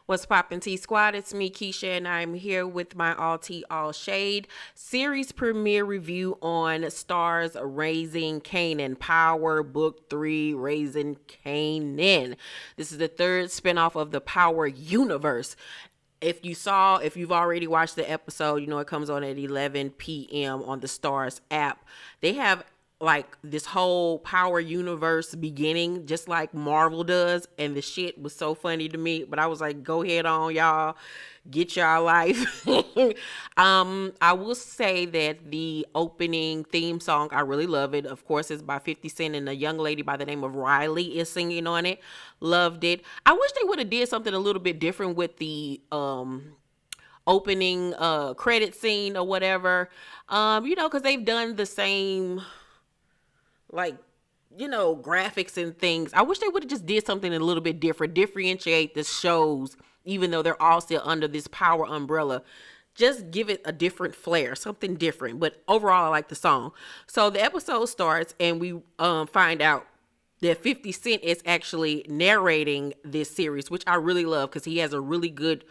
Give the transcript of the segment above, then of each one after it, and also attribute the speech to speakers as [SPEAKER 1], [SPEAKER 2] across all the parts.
[SPEAKER 1] What's poppin' T Squad? It's me, Keisha, and I'm here with my All Tea All Shade series premiere review on Stars Raising Kanan Power Book 3 Raising Kanan. This is the third spinoff of the Power universe. If you've already watched the episode, you know it comes on at 11 p.m. on the Stars app. They have like this whole Power universe beginning just like Marvel does, and the shit was so funny to me, but I was like, go ahead on, y'all, get y'all life. I will say that the opening theme song, I really love it. Of course, it's by 50 Cent, and a young lady by the name of Riley is singing on it. Loved it. I wish they would have did something a little bit different with the opening credit scene or whatever. Because they've done the same, like, graphics and things. I wish they would have just did something a little bit different, differentiate the shows, even though they're all still under this Power umbrella. Just give it a different flair, something different. But overall, I like the song. So the episode starts, and we find out that 50 Cent is actually narrating this series, which I really love because he has a really good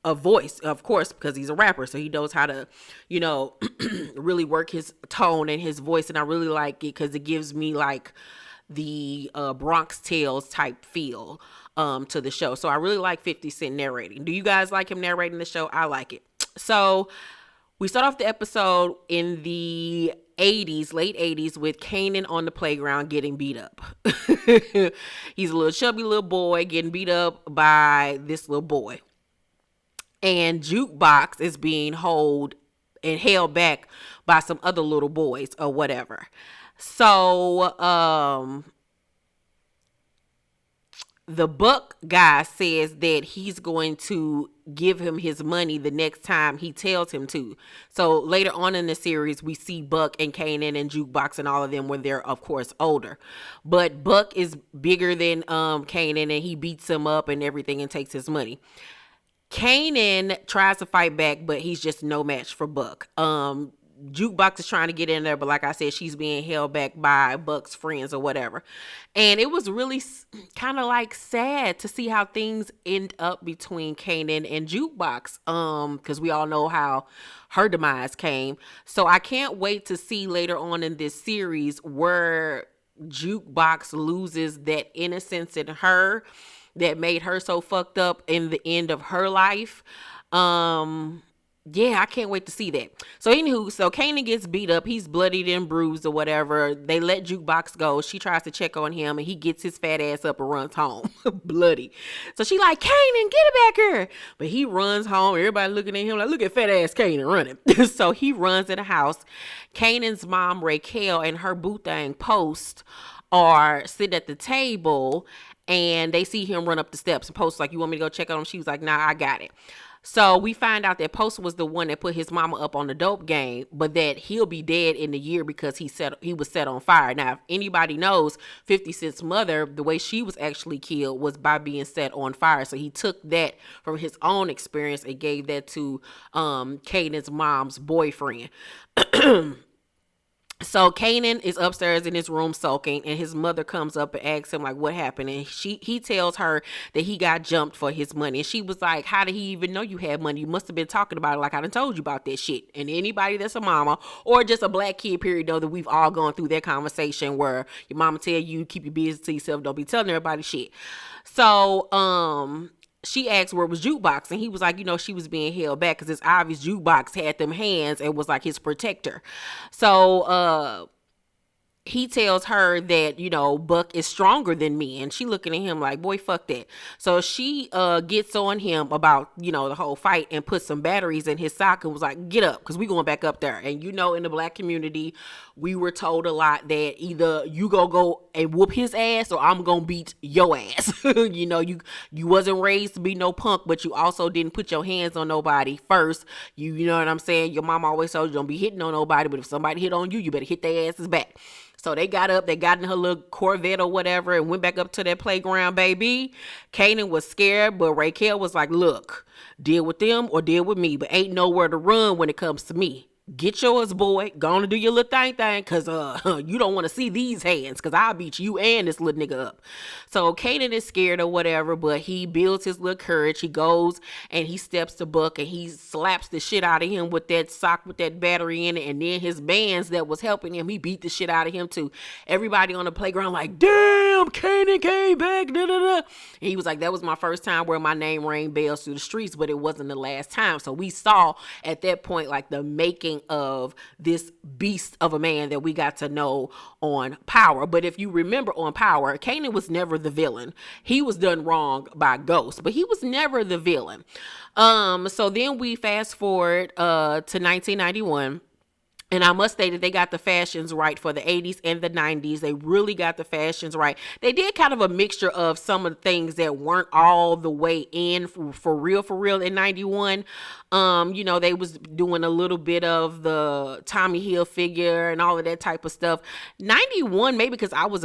[SPEAKER 1] voice, of course, because he's a rapper, so he knows how to, really work his tone and his voice, and I really like it because it gives me like the Bronx Tales type feel to the show. So I really like 50 Cent narrating. Do you guys like him narrating the show? I like it. So we start off the episode in the 80s, late 80s, with Kanan on the playground getting beat up. He's a little chubby little boy getting beat up by this little boy. And Jukebox is being held back by some other little boys or whatever. So the Buck guy says that he's going to give him his money the next time he tells him to. So later on in the series, we see Buck and Kanan and Jukebox and all of them when they're, of course, older. But Buck is bigger than Kanan, and he beats him up and everything and takes his money. Kanan tries to fight back, but he's just no match for Buck. Jukebox is trying to get in there, but like I said, she's being held back by Buck's friends or whatever. And it was really kind of like sad to see how things end up between Kanan and Jukebox, because we all know how her demise came. So I can't wait to see later on in this series where Jukebox loses that innocence in her that made her so fucked up in the end of her life. Yeah, I can't wait to see that. So Kanan gets beat up. He's bloodied and bruised or whatever. They let Jukebox go. She tries to check on him, and he gets his fat ass up and runs home. Bloody. So she like, Kanan, get it back here. But he runs home. Everybody looking at him like, look at fat ass Kanan running. So he runs in the house. Kanan's mom, Raquel, and her boo thing, Post, are sitting at the table, and they see him run up the steps, and Post like, you want me to go check on him? She was like, nah, I got it. So we find out that Post was the one that put his mama up on the dope game, but that he'll be dead in a year because he was set on fire. Now, if anybody knows, 50 Cent's mother, the way she was actually killed was by being set on fire. So he took that from his own experience and gave that to Kanan's mom's boyfriend. So Kanan is upstairs in his room sulking, and his mother comes up and asks him like what happened, and he tells her that he got jumped for his money, and she was like, how did he even know you had money? You must have been talking about it, like I done told you about that shit. And anybody that's a mama or just a black kid period know that we've all gone through that conversation where your mama tell you keep your business to yourself, don't be telling everybody shit. So she asked where was Jukebox, and he was like, she was being held back because it's obvious Jukebox had them hands and was like his protector. So he tells her that, Buck is stronger than me. And she looking at him like, boy, fuck that. So she gets on him about, the whole fight and put some batteries in his sock and was like, get up, because we going back up there. And in the black community, we were told a lot that either you go and whoop his ass or I'm going to beat your ass. You wasn't raised to be no punk, but you also didn't put your hands on nobody first. You know what I'm saying? Your mom always told you don't be hitting on nobody, but if somebody hit on you, you better hit their asses back. So they got up, they got in her little Corvette or whatever and went back up to that playground, baby. Kanan was scared, but Raquel was like, look, deal with them or deal with me, but ain't nowhere to run when it comes to me. Get yours, boy. Go on and do your little thing, cause you don't want to see these hands, cause I'll beat you and this little nigga up. So Kanan is scared or whatever, but he builds his little courage. He goes and he steps to Buck and he slaps the shit out of him with that sock with that battery in it. And then his bands that was helping him, he beat the shit out of him too. Everybody on the playground like, damn, Kanan came back. Da, da, da. And he was like, that was my first time where my name rang bells through the streets, but it wasn't the last time. So we saw at that point like the making of this beast of a man that we got to know on Power. But if you remember on Power, Kanan was never the villain. He was done wrong by Ghost, but he was never the villain. So then we fast forward to 1991. And I must say that they got the fashions right for the 80s and the 90s. They really got the fashions right. They did kind of a mixture of some of the things that weren't all the way in for real in 91. They was doing a little bit of the Tommy Hilfiger and all of that type of stuff. 91, maybe because I was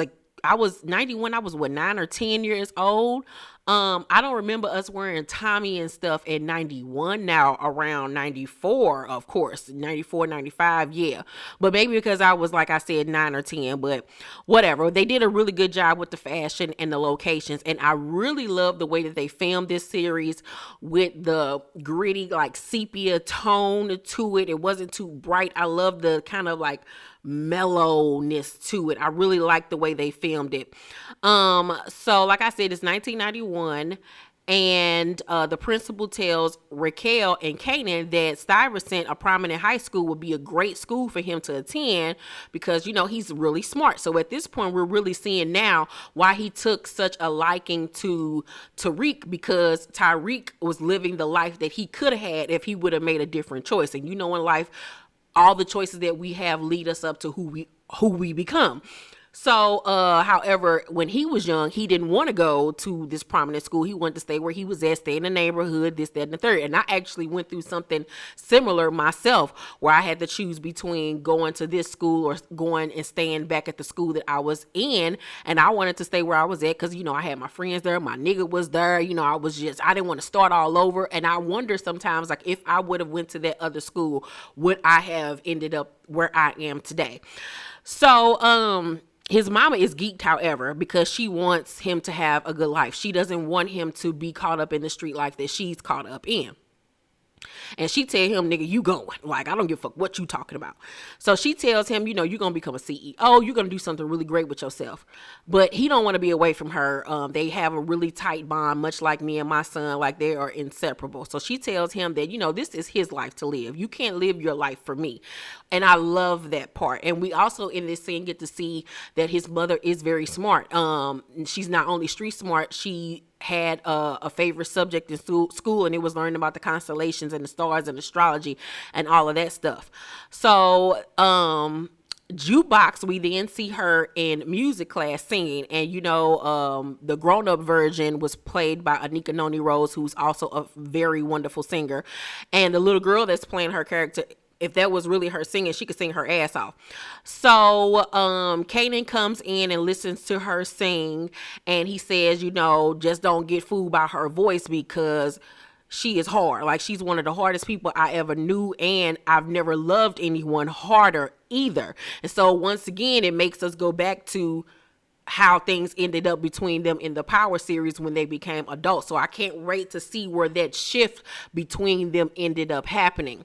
[SPEAKER 1] 91, I was 9 or 10 years old. I don't remember us wearing Tommy and stuff in 91. Now around 94, of course, 94, 95. Yeah. But maybe because I was, like I said, 9 or 10, but whatever. They did a really good job with the fashion and the locations. And I really love the way that they filmed this series with the gritty, like sepia tone to it. It wasn't too bright. I love the kind of like mellowness to it. I really like the way they filmed it. So like I said, it's 1991, and the principal tells Raquel and Kanan that Stuyvesant, a prominent high school, would be a great school for him to attend because, he's really smart. So at this point, we're really seeing now why he took such a liking to Tariq, because Tariq was living the life that he could have had if he would have made a different choice. And in life, all the choices that we have lead us up to who we become. So, however, when he was young, he didn't want to go to this prominent school. He wanted to stay where he was at, stay in the neighborhood, this, that, and the third. And I actually went through something similar myself, where I had to choose between going to this school or going and staying back at the school that I was in. And I wanted to stay where I was at because, I had my friends there, my nigga was there. I didn't want to start all over. And I wonder sometimes, like, if I would have went to that other school, would I have ended up where I am today? So, his mama is geeked, however, because she wants him to have a good life. She doesn't want him to be caught up in the street life that she's caught up in. And she tell him, nigga, you going. Like, I don't give a fuck what you talking about. So she tells him, you're going to become a CEO. You're going to do something really great with yourself. But he don't want to be away from her. They have a really tight bond, much like me and my son. Like, they are inseparable. So she tells him that, this is his life to live. You can't live your life for me. And I love that part. And we also in this scene get to see that his mother is very smart. She's not only street smart, she had a favorite subject in school, and it was learning about the constellations and the stars and astrology and all of that stuff. So Jukebox, we then see her in music class singing, and the grown-up version was played by Anika Noni Rose, who's also a very wonderful singer, and the little girl that's playing her character, if that was really her singing, she could sing her ass off. So Kanan comes in and listens to her sing, and he says, just don't get fooled by her voice because she is hard. Like, she's one of the hardest people I ever knew, and I've never loved anyone harder either. And so once again, it makes us go back to how things ended up between them in the Power series when they became adults. So I can't wait to see where that shift between them ended up happening.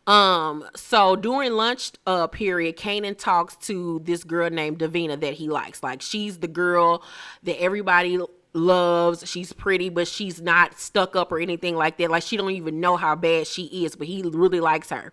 [SPEAKER 1] So during lunch period, Kanan talks to this girl named Davina that he likes. Like, she's the girl that everybody loves. She's pretty, but she's not stuck up or anything like that. Like, she don't even know how bad she is, but he really likes her.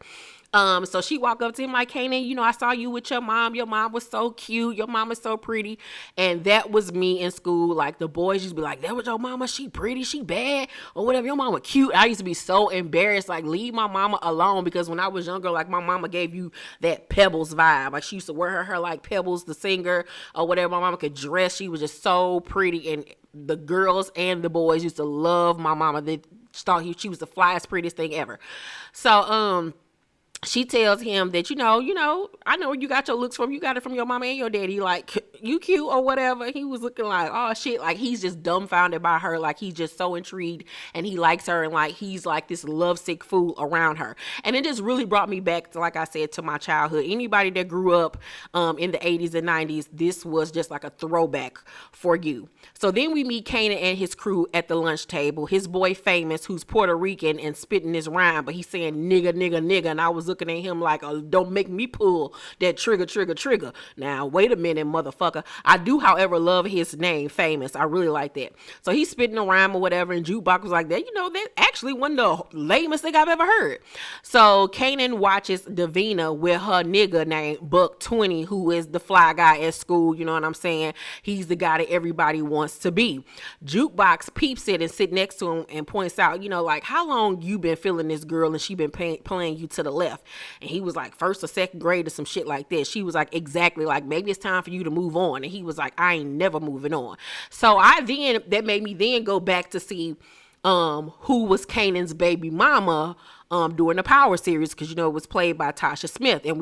[SPEAKER 1] So she walked up to him like, Kanan, I saw you with your mom. Your mom was so cute. Your mom is so pretty. And that was me in school. Like, the boys used to be like, that was your mama. She pretty. She bad. Or whatever. Your mama cute. I used to be so embarrassed. Like, leave my mama alone. Because when I was younger, like, my mama gave you that Pebbles vibe. Like, she used to wear her hair like Pebbles, the singer, or whatever. My mama could dress. She was just so pretty. And the girls and the boys used to love my mama. They thought she was the flyest, prettiest thing ever. So, she tells him that, I know where you got your looks from. You got it from your mama and your daddy. Like, you cute or whatever. He was looking like, oh shit. Like, he's just dumbfounded by her. Like, he's just so intrigued and he likes her. And like, he's like this lovesick fool around her. And it just really brought me back to, like I said, to my childhood. Anybody that grew up in the 80s and 90s, this was just like a throwback for you. So then we meet Kanan and his crew at the lunch table. His boy Famous, who's Puerto Rican and spitting his rhyme, but he's saying nigga, nigga, nigga. And I was looking at him like, oh, don't make me pull that trigger, trigger, trigger. Now, wait a minute, motherfucker. I do, however, love his name, Famous. I really like that. So he's spitting a rhyme or whatever, and Jukebox was like, that actually one of the lamest thing I've ever heard. So Kanan watches Davina with her nigga named Buck20, who is the fly guy at school, you know what I'm saying? He's the guy that everybody wants to be. Jukebox peeps it and sit next to him and points out, like, how long you been feeling this girl and she been playing you to the left? And he was like, first or second grade or some shit like that. She was like, exactly, like, maybe it's time for you to move on. And he was like, I ain't never moving on. So that made me then go back to see who was Kanan's baby mama during the Power series, because it was played by Tasha Smith, and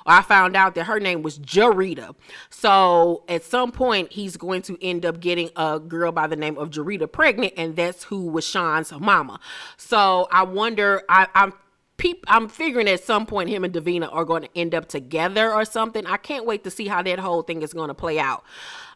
[SPEAKER 1] I found out that her name was Jarita. So at some point he's going to end up getting a girl by the name of Jarita pregnant, and that's who was Sean's mama. So I wonder, I'm figuring at some point him and Davina are going to end up together or something. I can't wait to see how that whole thing is going to play out.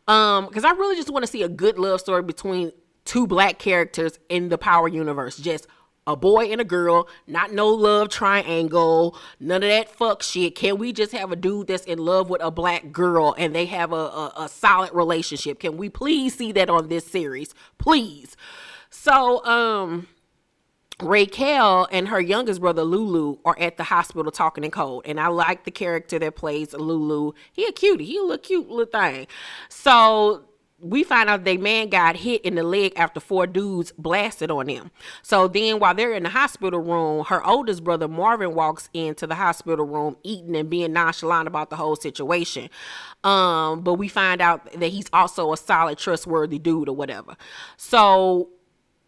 [SPEAKER 1] Because I really just want to see a good love story between two black characters in the Power universe. Just a boy and a girl, not no love triangle, none of that fuck shit. Can we just have a dude that's in love with a black girl and they have a solid relationship? Can we please see that on this series? Please. So, Raquel and her youngest brother Lulu are at the hospital talking in code, and I like the character that plays Lulu. He a cutie. He a little cute little thing. So we find out their man got hit in the leg after 4 dudes blasted on him. So then while they're in the hospital room, her oldest brother Marvin walks into the hospital room eating and being nonchalant about the whole situation. But we find out that he's also a solid, trustworthy dude or whatever. So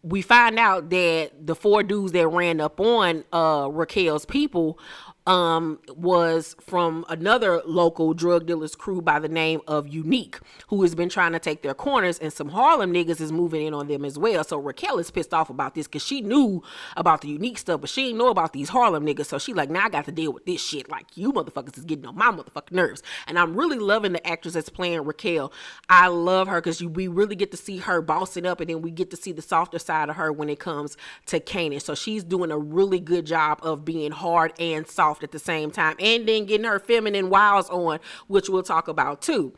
[SPEAKER 1] we find out that the 4 dudes that ran up on Raquel's people was from another local drug dealer's crew by the name of Unique, who has been trying to take their corners, and some Harlem niggas is moving in on them as well. So Raquel is pissed off about this because she knew about the Unique stuff, but she didn't know about these Harlem niggas. So she like, now I got to deal with this shit. Like, you motherfuckers is getting on my motherfucking nerves. And I'm really loving the actress that's playing Raquel. I love her because we really get to see her bossing up, and then we get to see the softer side of her when it comes to Kanan. So she's doing a really good job of being hard and soft at the same time, and then getting her feminine wiles on, which we'll talk about too.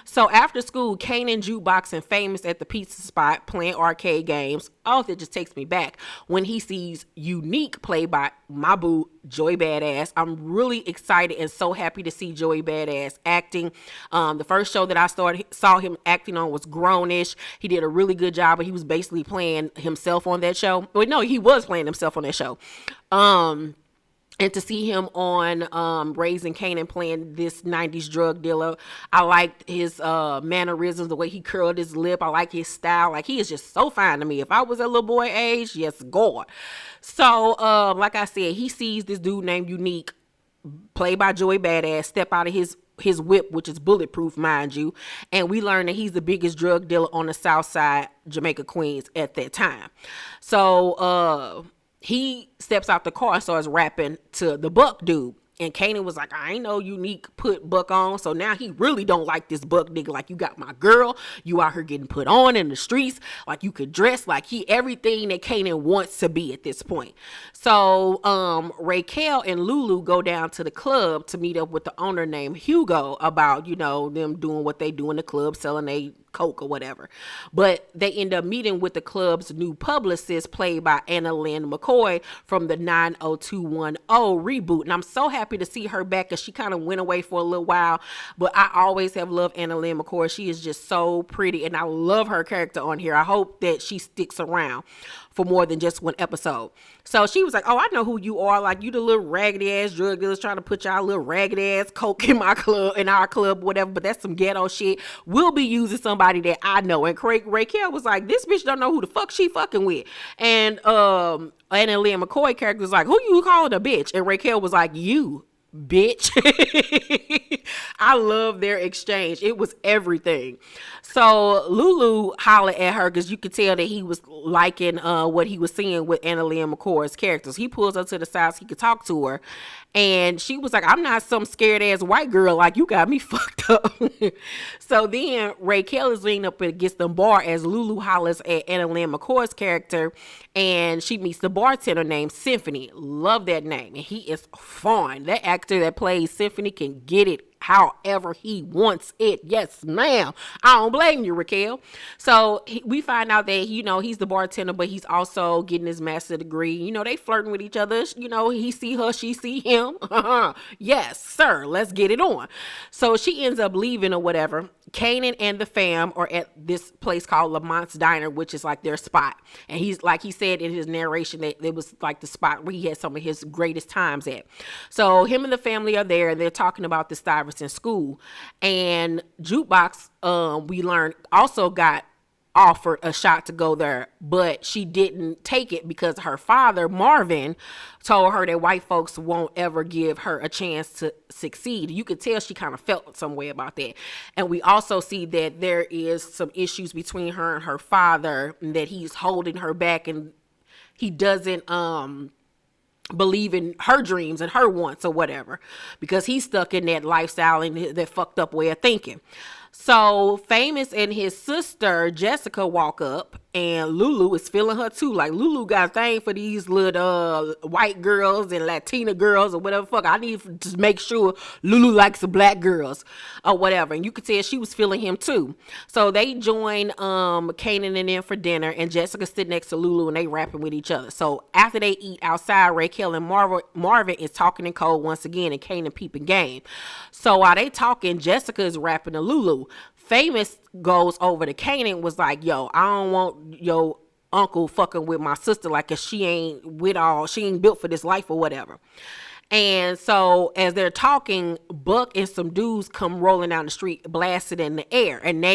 [SPEAKER 1] So after school, Kanan, Jukebox, and Famous at the pizza spot playing arcade games. Oh, that just takes me back when he sees Unique played by my boo Joey Badass. I'm really excited and so happy to see Joey Badass acting. The first show that I saw him acting on was Grownish. He did a really good job, but he was basically playing himself on that show. But no, he was playing himself on that show. And to see him on Raising Kanan playing this 90s drug dealer, I liked his mannerisms, the way he curled his lip. I like his style. Like, he is just so fine to me. If I was a little boy age, yes, God. So, like I said, he sees this dude named Unique, played by Joey Badass, step out of his whip, which is bulletproof, mind you. And we learn that he's the biggest drug dealer on the south side, Jamaica, Queens, at that time. So, he steps out the car and starts rapping to the Buck dude. And Kanan was like, I ain't know Unique put Buck on. So now he really don't like this Buck nigga. Like, you got my girl. You out here getting put on in the streets. Like, you could dress like he everything that Kanan wants to be at this point. So Raquel and Lulu go down to the club to meet up with the owner named Hugo about, them doing what they do in the club, selling they coke or whatever. But they end up meeting with the club's new publicist, played by Anna Lynn McCoy from the 90210 reboot. And I'm so happy to see her back, because she kind of went away for a little while. But I always have loved Anna Lynn McCoy. She is just so pretty, and I love her character on here. I hope that she sticks around for more than just one episode. So she was like, oh, I know who you are. Like, you the little raggedy ass drug dealers trying to put y'all little raggedy ass coke in our club, whatever. But that's some ghetto shit. We'll be using somebody somebody that I know. And Craig Raquel was like, this bitch don't know who the fuck she fucking with. And Anna Leah McCoy character was like, who you calling a bitch? And Raquel was like, you bitch. I love their exchange. It was everything. So Lulu hollered at her because you could tell that he was liking what he was seeing with Anna Leah McCoy's characters. He pulls her to the side so he could talk to her. And she was like, I'm not some scared ass white girl. Like, you got me fucked up. So then Raquel is leaning up against the bar as Lulu hollers at Anna Leah McCoy's character. And she meets the bartender named Symphony. Love that name. And he is fun. That actor that plays Symphony can get it however he wants it. Yes, ma'am. I don't blame you, Raquel. So we find out that, he's the bartender, but he's also getting his master's degree. They flirting with each other. He see her, she see him. Yes, sir. Let's get it on. So she ends up leaving or whatever. Kanan and the fam are at this place called Lamont's Diner, which is like their spot. And he's like he said in his narration that it was like the spot where he had some of his greatest times at. So him and the family are there and they're talking about the Stuyvesant school. And Jukebox, we learned, also got offered a shot to go there, but she didn't take it because her father, Marvin, told her that white folks won't ever give her a chance to succeed. You could tell she kind of felt some way about that. And we also see that there is some issues between her and her father, and that he's holding her back and he doesn't believe in her dreams and her wants or whatever, because he's stuck in that lifestyle and that fucked up way of thinking. So Famous and his sister Jessica walk up, and Lulu is feeling her too. Like, Lulu got a thing for these little white girls and Latina girls or whatever. Fuck, I need to just make sure Lulu likes the black girls or whatever. And you could tell she was feeling him too. So they join Kanan and them for dinner, and Jessica sit next to Lulu and they rapping with each other. So after they eat outside, Raquel and Marvin is talking in code once again, and Kanan peeping game. So while they talking, Jessica is rapping to Lulu. Famous goes over to Kanan, was like, yo, I don't want your uncle fucking with my sister, like, cause she ain't built for this life or whatever. And so as they're talking, Buck and some dudes come rolling down the street, blasted in the air, and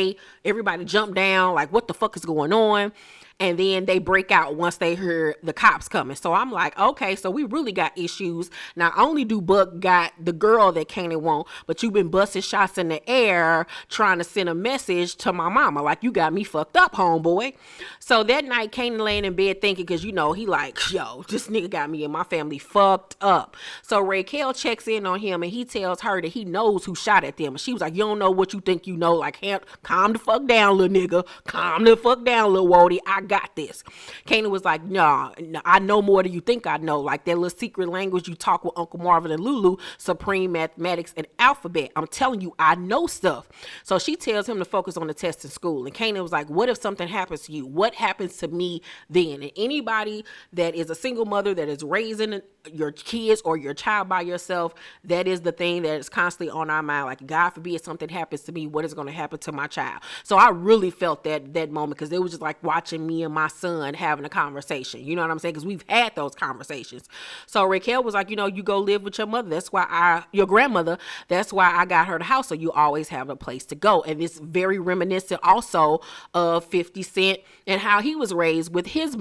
[SPEAKER 1] everybody jump down like, what the fuck is going on? And then they break out once they hear the cops coming. So I'm like, okay, so we really got issues. Not only do Buck got the girl that Kanan want, but you've been busting shots in the air trying to send a message to my mama. Like, you got me fucked up, homeboy. So that night, Kanan laying in bed thinking, because, he like, yo, this nigga got me and my family fucked up. So Raquel checks in on him, and he tells her that he knows who shot at them. And she was like, you don't know what you think you know. Like, calm the fuck down, little nigga. Calm the fuck down, little Wody. I got this. Kanan was like, nah, I know more than you think I know. Like, that little secret language you talk with Uncle Marvin and Lulu, supreme mathematics and alphabet. I'm telling you, I know stuff. So she tells him to focus on the test in school. And Kanan was like, what if something happens to you? What happens to me then? And anybody that is a single mother that is raising your kids or your child by yourself, that is the thing that is constantly on our mind. Like, God forbid something happens to me, what is going to happen to my child? So I really felt that moment, because it was just like watching me and my son having a conversation. You know what I'm saying? Because we've had those conversations. So Raquel was like, you go live with your mother. That's why your grandmother, that's why I got her the house. So you always have a place to go. And it's very reminiscent also of 50 Cent and how he was raised with his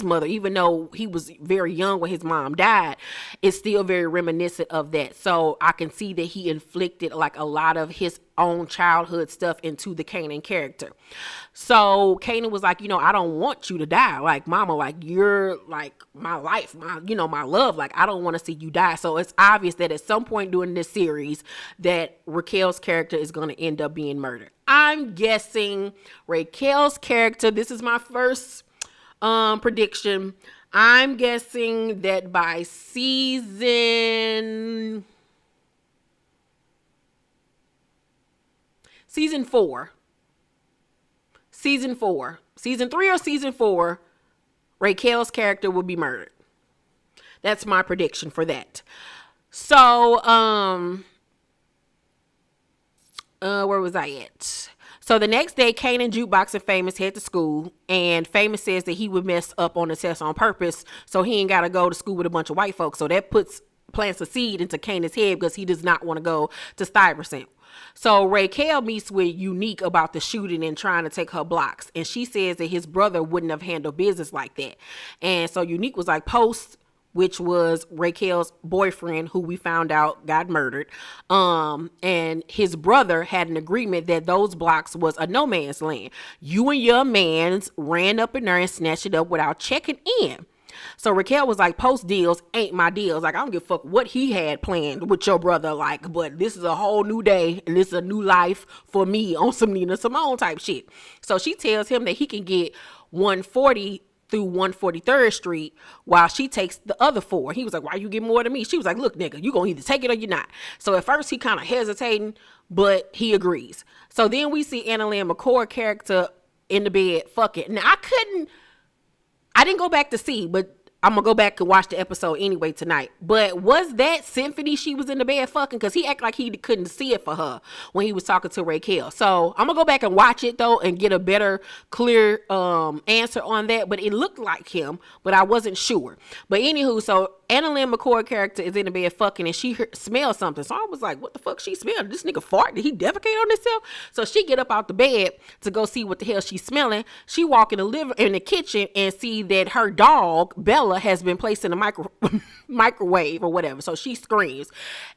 [SPEAKER 1] mother, even though he was very young when his mom died. It's still very reminiscent of that. So I can see that he inflicted like a lot of his own childhood stuff into the Kanan character. So Kanan was like, I don't want you to die. Like, mama, like, you're like my life, my love. Like, I don't want to see you die. So it's obvious that at some point during this series that Raquel's character is going to end up being murdered. I'm guessing Raquel's character, this is my first prediction. I'm guessing that by season 4, season 3 or season 4, Raquel's character will be murdered. That's my prediction for that. So, where was I at? So the next day, Kanan, Jukebox, and Famous head to school, and Famous says that he would mess up on the test on purpose so he ain't got to go to school with a bunch of white folks. So that plants a seed into Kanan's head, because he does not want to go to Stuyvesant. So Raquel meets with Unique about the shooting and trying to take her blocks. And she says that his brother wouldn't have handled business like that. And so Unique was like, Post, which was Raquel's boyfriend, who we found out got murdered. And his brother had an agreement that those blocks was a no man's land. You and your mans ran up in there and snatched it up without checking in. So Raquel was like, Post deals ain't my deals. Like, I don't give a fuck what he had planned with your brother. Like, but this is a whole new day and this is a new life for me on some Nina Simone type shit. So she tells him that he can get 140 through 143rd Street while she takes the other 4. He was like, why you get more than me? She was like, look, nigga, you gonna either take it or you're not. So at first he kind of hesitating, but he agrees. So then we see Annalyn McCord character in the bed fucking. Now I didn't go back to see, but I'm going to go back and watch the episode anyway tonight. But was that Symphony she was in the bed fucking? Because he acted like he couldn't see it for her when he was talking to Raquel. So I'm going to go back and watch it, though, and get a better, clear answer on that. But it looked like him, but I wasn't sure. But anywho, so Annalyn McCord character is in the bed fucking, and she smells something. So I was like, what the fuck she smelled? This nigga fart? Did he defecate on himself? So she get up out the bed to go see what the hell she's smelling. She walk in the kitchen and see that her dog, Bella, has been placed in a microwave or whatever. So she screams.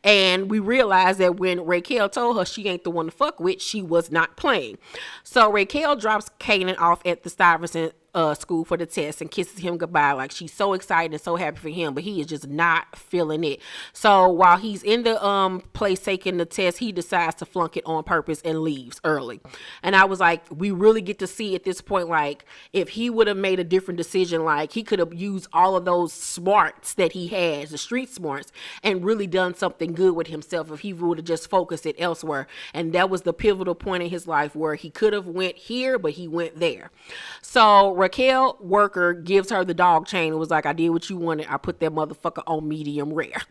[SPEAKER 1] And we realize that when Raquel told her she ain't the one to fuck with, she was not playing. So Raquel drops Kanan off at the Stuyvesant school for the test and kisses him goodbye. Like, she's so excited and so happy for him, but he is just not feeling it. So while he's in the place taking the test, he decides to flunk it on purpose and leaves early. And I was like, we really get to see at this point, like, if he would have made a different decision, like he could have used all of those smarts that he has, the street smarts, and really done something good with himself if he would have just focused it elsewhere. And that was the pivotal point in his life where he could have went here, but he went there. So Raquel Worker gives her the dog chain and was like, I did what you wanted. I put that motherfucker on medium rare.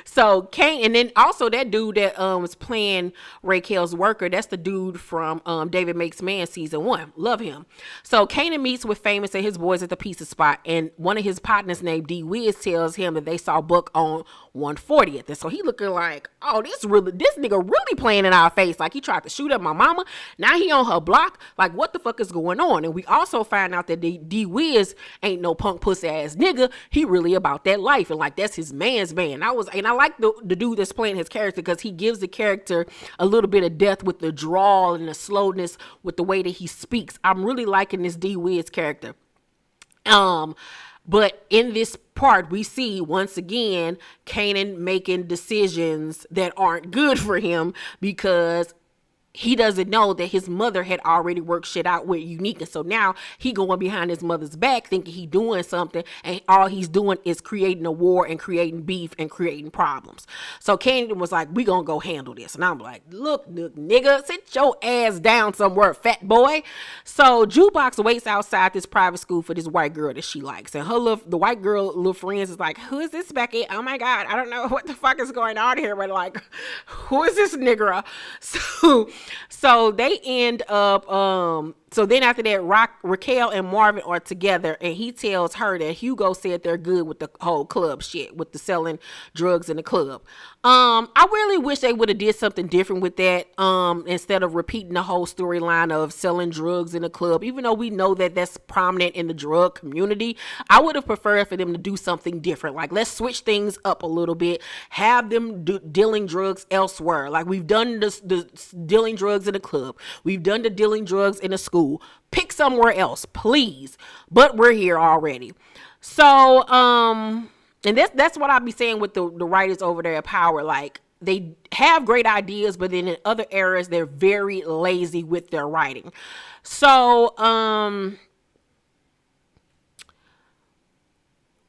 [SPEAKER 1] So Kane, and then also that dude that was playing Raquel's Worker, that's the dude from David Makes Man season 1. Love him. So Kanan meets with Famous and his boys at the pizza spot, and one of his partners named D Wiz tells him that they saw Buck on 140th. And so he looking like, oh, this nigga really playing in our face. Like, he tried to shoot at my mama. Now he on her block. Like, what the fuck is going on? And we also find out that D Wiz ain't no punk pussy ass nigga. He really about that life, and like, that's his man's man. I like the dude that's playing his character because he gives the character a little bit of depth with the drawl and the slowness with the way that he speaks. I'm really liking this D Wiz character. But in this part, we see once again Kanan making decisions that aren't good for him because he doesn't know that his mother had already worked shit out with Unique. And so now he going behind his mother's back thinking he doing something, and all he's doing is creating a war and creating beef and creating problems. So Kanan was like, we gonna go handle this. And I'm like, look, nigga, sit your ass down somewhere, fat boy. So Jukebox waits outside this private school for this white girl that she likes. And the white girl little friends is like, who is this Becky? Oh my God, I don't know what the fuck is going on here, but like, who is this nigga? So they end up, so then after that, Raquel and Marvin are together, and he tells her that Hugo said they're good with the whole club shit, with the selling drugs in the club. I really wish they would have did something different with that, instead of repeating the whole storyline of selling drugs in the club. Even though we know that that's prominent in the drug community, I would have preferred for them to do something different. Like, let's switch things up a little bit, have them dealing drugs elsewhere. Like, we've done the dealing drugs in the club, we've done the dealing drugs in the school. Pick somewhere else, please. But we're here already. So, and that's what I be saying with the writers over there at Power. Like, they have great ideas, but then in other areas, they're very lazy with their writing. So,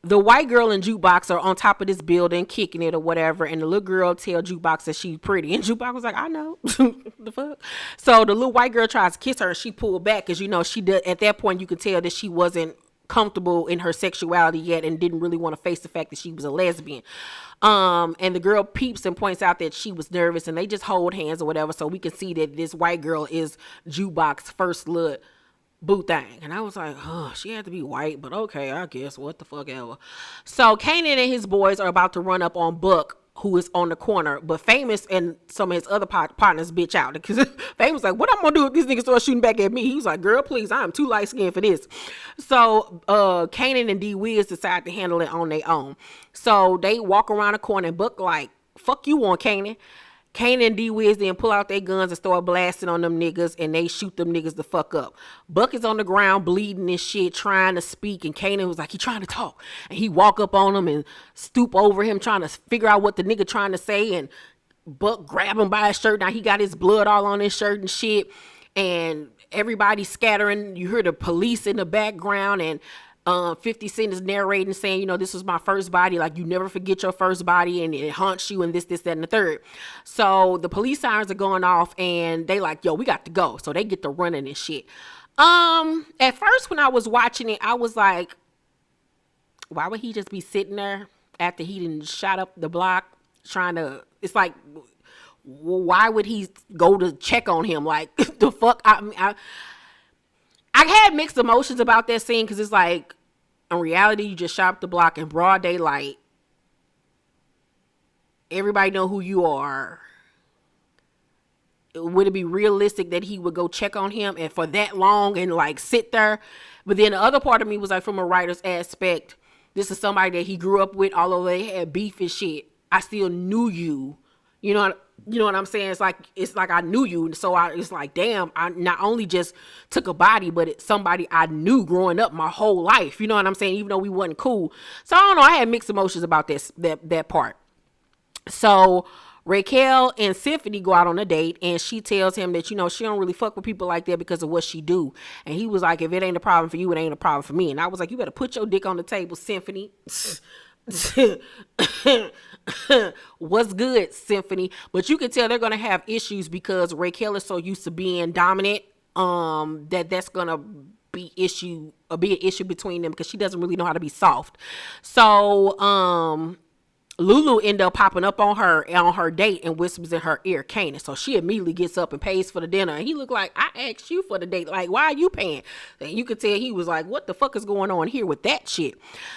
[SPEAKER 1] the white girl and Jukebox are on top of this building kicking it or whatever, and the little girl tell Jukebox that she's pretty, and Jukebox was like, I know. The fuck. So the little white girl tries to kiss her, and she pulled back, because she did. At that point you could tell that she wasn't comfortable in her sexuality yet and didn't really want to face the fact that she was a lesbian. And the girl peeps and points out that she was nervous, and they just hold hands or whatever, so we can see that this white girl is Jukebox first look boo thing. And I was like, oh, she had to be white, but okay, I guess, what the fuck ever. So Kanan and his boys are about to run up on Buck who is on the corner, but Famous and some of his other partners bitch out because Famous like, what I'm gonna do if these niggas start shooting back at me? He was like, girl, please, I'm too light skinned for this. So Kanan and D Wiz decide to handle it on their own. So they walk around the corner and Buck like, fuck you on Kanan. Kanan and D Wiz then pull out their guns and start blasting on them niggas, and they shoot them niggas the fuck up. Buck is on the ground bleeding and shit, trying to speak, and Kanan was like, he trying to talk. And he walk up on him and stoop over him, trying to figure out what the nigga trying to say, and Buck grab him by his shirt. Now he got his blood all on his shirt and shit, and everybody scattering. You hear the police in the background, and 50 Cent is narrating saying, you know, this was my first body. Like, you never forget your first body, and it haunts you, and this, that, and the third. So the police sirens are going off, and they like, yo, we got to go. So they get to running and shit. At first when I was watching it, I was like, why would he just be sitting there after he didn't shot up the block trying to, it's like, why would he go to check on him? Like, the fuck? I had mixed emotions about that scene because it's like, in reality, you just shot up the block in broad daylight. Everybody know who you are. Would it be realistic that he would go check on him and for that long and like sit there? But then the other part of me was like, from a writer's aspect, this is somebody that he grew up with, although they had beef and shit. I still knew you. You know what I'm saying? It's like I knew you. So it's like, damn, I not only just took a body, but it's somebody I knew growing up my whole life. You know what I'm saying? Even though we wasn't cool. So I don't know. I had mixed emotions about that part. So Raquel and Symphony go out on a date, and she tells him that, you know, she don't really fuck with people like that because of what she do. And he was like, if it ain't a problem for you, it ain't a problem for me. And I was like, you better put your dick on the table, Symphony. What's good, Symphony? But you can tell they're gonna have issues because Raquel is so used to being dominant, that's gonna be an issue between them because she doesn't really know how to be soft. So Lulu ended up popping up on her date and whispers in her ear, Kanan. So she immediately gets up and pays for the dinner. And he looked like, I asked you for the date. Like, why are you paying? And you could tell he was like, what the fuck is going on here with that shit?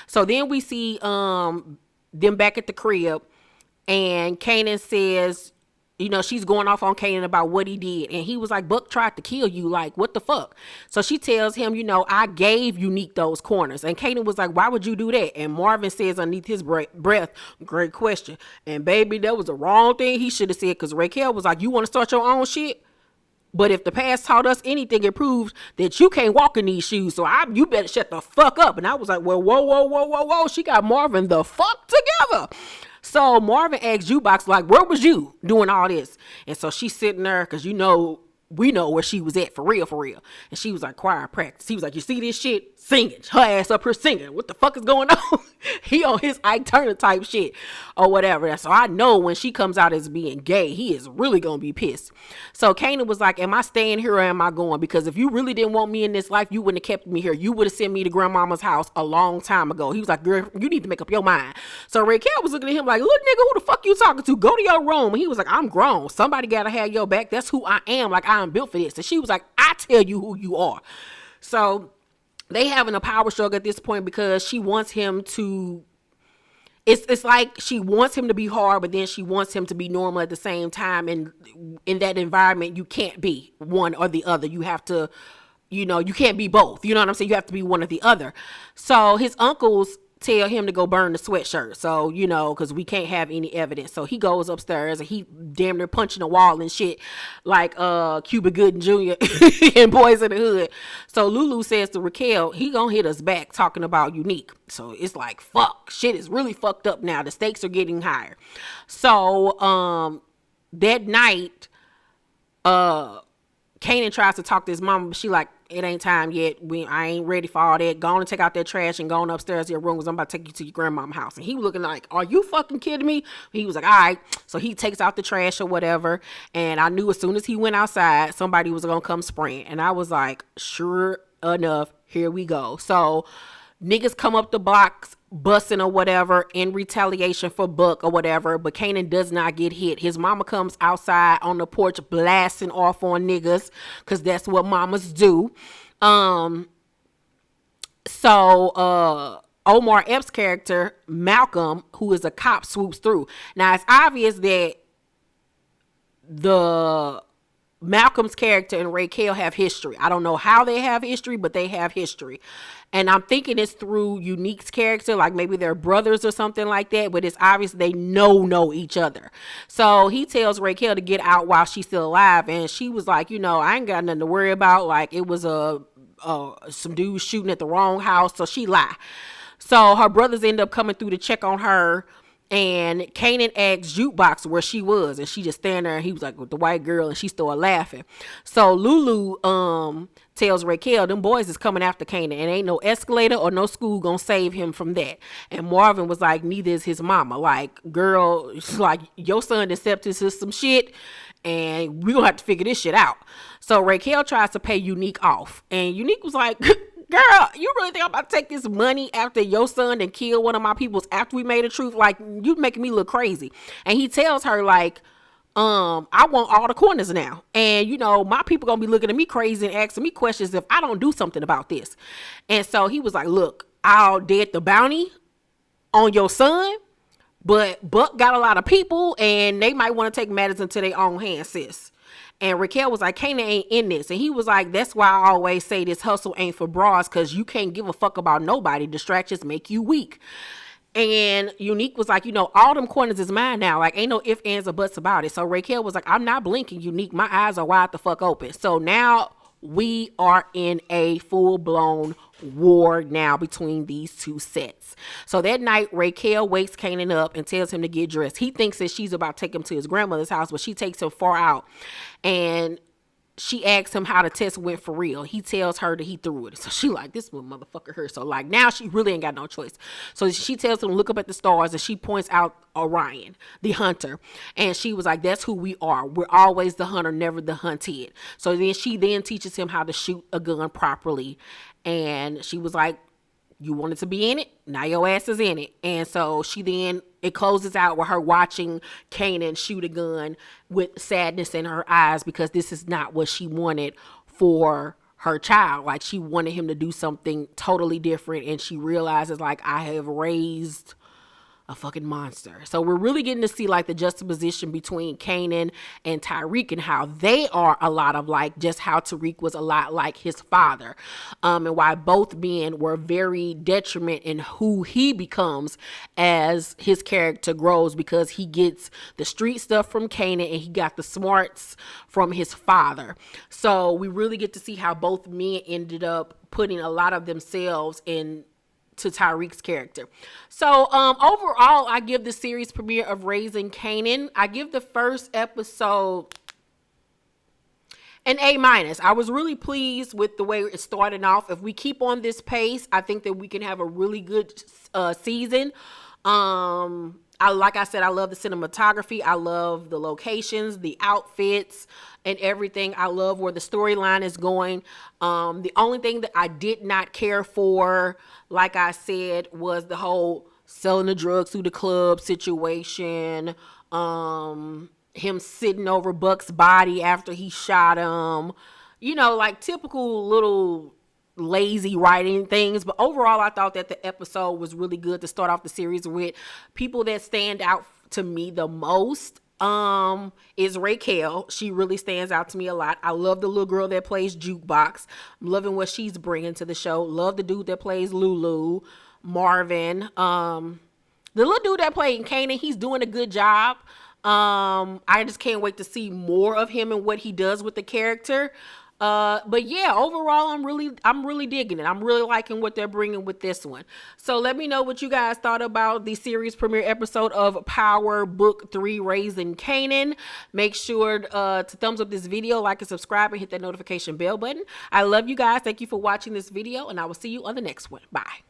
[SPEAKER 1] So then we see them back at the crib, and Kanan says, you know, she's going off on Kanan about what he did. And he was like, Buck tried to kill you. Like, what the fuck? So she tells him, you know, I gave Unique those corners. And Kanan was like, why would you do that? And Marvin says underneath his breath, great question. And baby, that was the wrong thing he should have said, because Raquel was like, you want to start your own shit? But if the past taught us anything, it proves that you can't walk in these shoes. So you better shut the fuck up. And I was like, well, whoa. She got Marvin the fuck together. So Marvin asked Jukebox, like, where was you doing all this? And so she's sitting there, because we know where she was at for real. And she was like, choir practice. He was like, you see this shit? Singing. Her ass up here singing. What the fuck is going on? He on his Ike Turner type shit or whatever. So I know when she comes out as being gay, he is really going to be pissed. So Kanan was like, am I staying here or am I going? Because if you really didn't want me in this life, you wouldn't have kept me here. You would have sent me to grandmama's house a long time ago. He was like, girl, you need to make up your mind. So Raquel was looking at him like, look, nigga, who the fuck you talking to? Go to your room. And he was like, I'm grown. Somebody got to have your back. That's who I am. Like, I am built for this. And she was like, I tell you who you are. So they having a power struggle at this point because she wants him to, it's like she wants him to be hard, but then she wants him to be normal at the same time. And in that environment, you can't be one or the other. You have to, you know, you can't be both. You know what I'm saying? You have to be one or the other. So his uncles tell him to go burn the sweatshirt. So, you know, because we can't have any evidence. So he goes upstairs and he damn near punching the wall and shit like Cuba Gooding Jr. in Boys in the Hood. So Lulu says to Raquel, he gonna hit us back talking about Unique. So it's like, fuck, shit is really fucked up now. The stakes are getting higher. So that night, Kanan tries to talk to his mama, but she like, it ain't time yet. I ain't ready for all that. Go on and take out that trash and go on upstairs to your room, because I'm about to take you to your grandmama's house. And he was looking like, are you fucking kidding me? He was like, all right. So he takes out the trash or whatever. And I knew as soon as he went outside, somebody was going to come spraying. And I was like, sure enough, here we go. So niggas come up the blocks busting or whatever in retaliation for Buck or whatever, but Kanan does not get hit. His mama comes outside on the porch blasting off on niggas, because that's what mamas do. So Omar Epps' character, Malcolm, who is a cop, swoops through. Now, it's obvious that the Malcolm's character and Raquel have history. I don't know how they have history, but they have history. And I'm thinking it's through Unique's character, like maybe they're brothers or something like that, but it's obvious they know each other. So he tells Raquel to get out while she's still alive, and she was like, I ain't got nothing to worry about. Like, it was some dude shooting at the wrong house, so she lied. So her brothers end up coming through to check on her, and Kanan asked Jukebox where she was, and she just standing there, and he was like, with the white girl, and she started laughing. So Lulu tells Raquel them boys is coming after Kanan, and ain't no escalator or no school gonna save him from that. And Marvin was like, neither is his mama. Like, girl, like, your son accepted some shit, and we gonna have to figure this shit out. So Raquel tries to pay Unique off, and Unique was like, girl, you really think I'm about to take this money after your son and kill one of my peoples after we made the truth? Like, you making me look crazy. And he tells her, like, I want all the corners now. And, my people gonna be looking at me crazy and asking me questions if I don't do something about this. And so he was like, look, I'll dead the bounty on your son, but Buck got a lot of people and they might want to take matters into their own hands, sis. And Raquel was like, Kanan ain't in this. And he was like, that's why I always say this hustle ain't for bras, because you can't give a fuck about nobody. Distractions make you weak. And Unique was like, all them corners is mine now. Like, ain't no ifs, ands, or buts about it. So Raquel was like, I'm not blinking, Unique. My eyes are wide the fuck open. So now we are in a full-blown war now between these two sets. So that night, Raquel wakes Kanan up and tells him to get dressed. He thinks that she's about to take him to his grandmother's house, but she takes him far out. And she asks him how the test went for real. He tells her that he threw it. So she like, this motherfucker hurt. So like, now she really ain't got no choice. So she tells him to look up at the stars, and she points out Orion, the hunter. And she was like, that's who we are. We're always the hunter, never the hunted. So then she teaches him how to shoot a gun properly. And she was like, you wanted to be in it, now your ass is in it. And so it closes out with her watching Kanan shoot a gun with sadness in her eyes, because this is not what she wanted for her child. Like, she wanted him to do something totally different, and she realizes, like, I have raised a fucking monster. So we're really getting to see, like, the juxtaposition between Kanan and Tariq, and how they are a lot of like, just how Tariq was a lot like his father, and why both men were very detriment in who he becomes as his character grows, because he gets the street stuff from Kanan and he got the smarts from his father. So we really get to see how both men ended up putting a lot of themselves in to Tariq's character. So overall, I give the series premiere of Raising Kanan, I give the first episode an A-. I was really pleased with the way it started off. If we keep on this pace, I think that we can have a really good season. Like I said, I love the cinematography. I love the locations, the outfits, and everything. I love where the storyline is going. The only thing that I did not care for, like I said, was the whole selling the drugs through the club situation. Him sitting over Buck's body after he shot him. Like typical little lazy writing things. But overall, I thought that the episode was really good to start off the series with. People that stand out to me the most is Raquel. She really stands out to me a lot. I love the little girl that plays Jukebox. I'm loving what she's bringing to the show. Love the dude that plays Lulu, Marvin. The little dude that played Kanan, he's doing a good job. I just can't wait to see more of him and what he does with the character. But yeah, overall, I'm really digging it. I'm really liking what they're bringing with this one. So let me know what you guys thought about the series premiere episode of Power Book 3, Raising Kanan. Make sure to thumbs up this video, like and subscribe, and hit that notification bell button. I love you guys. Thank you for watching this video, and I will see you on the next one. Bye.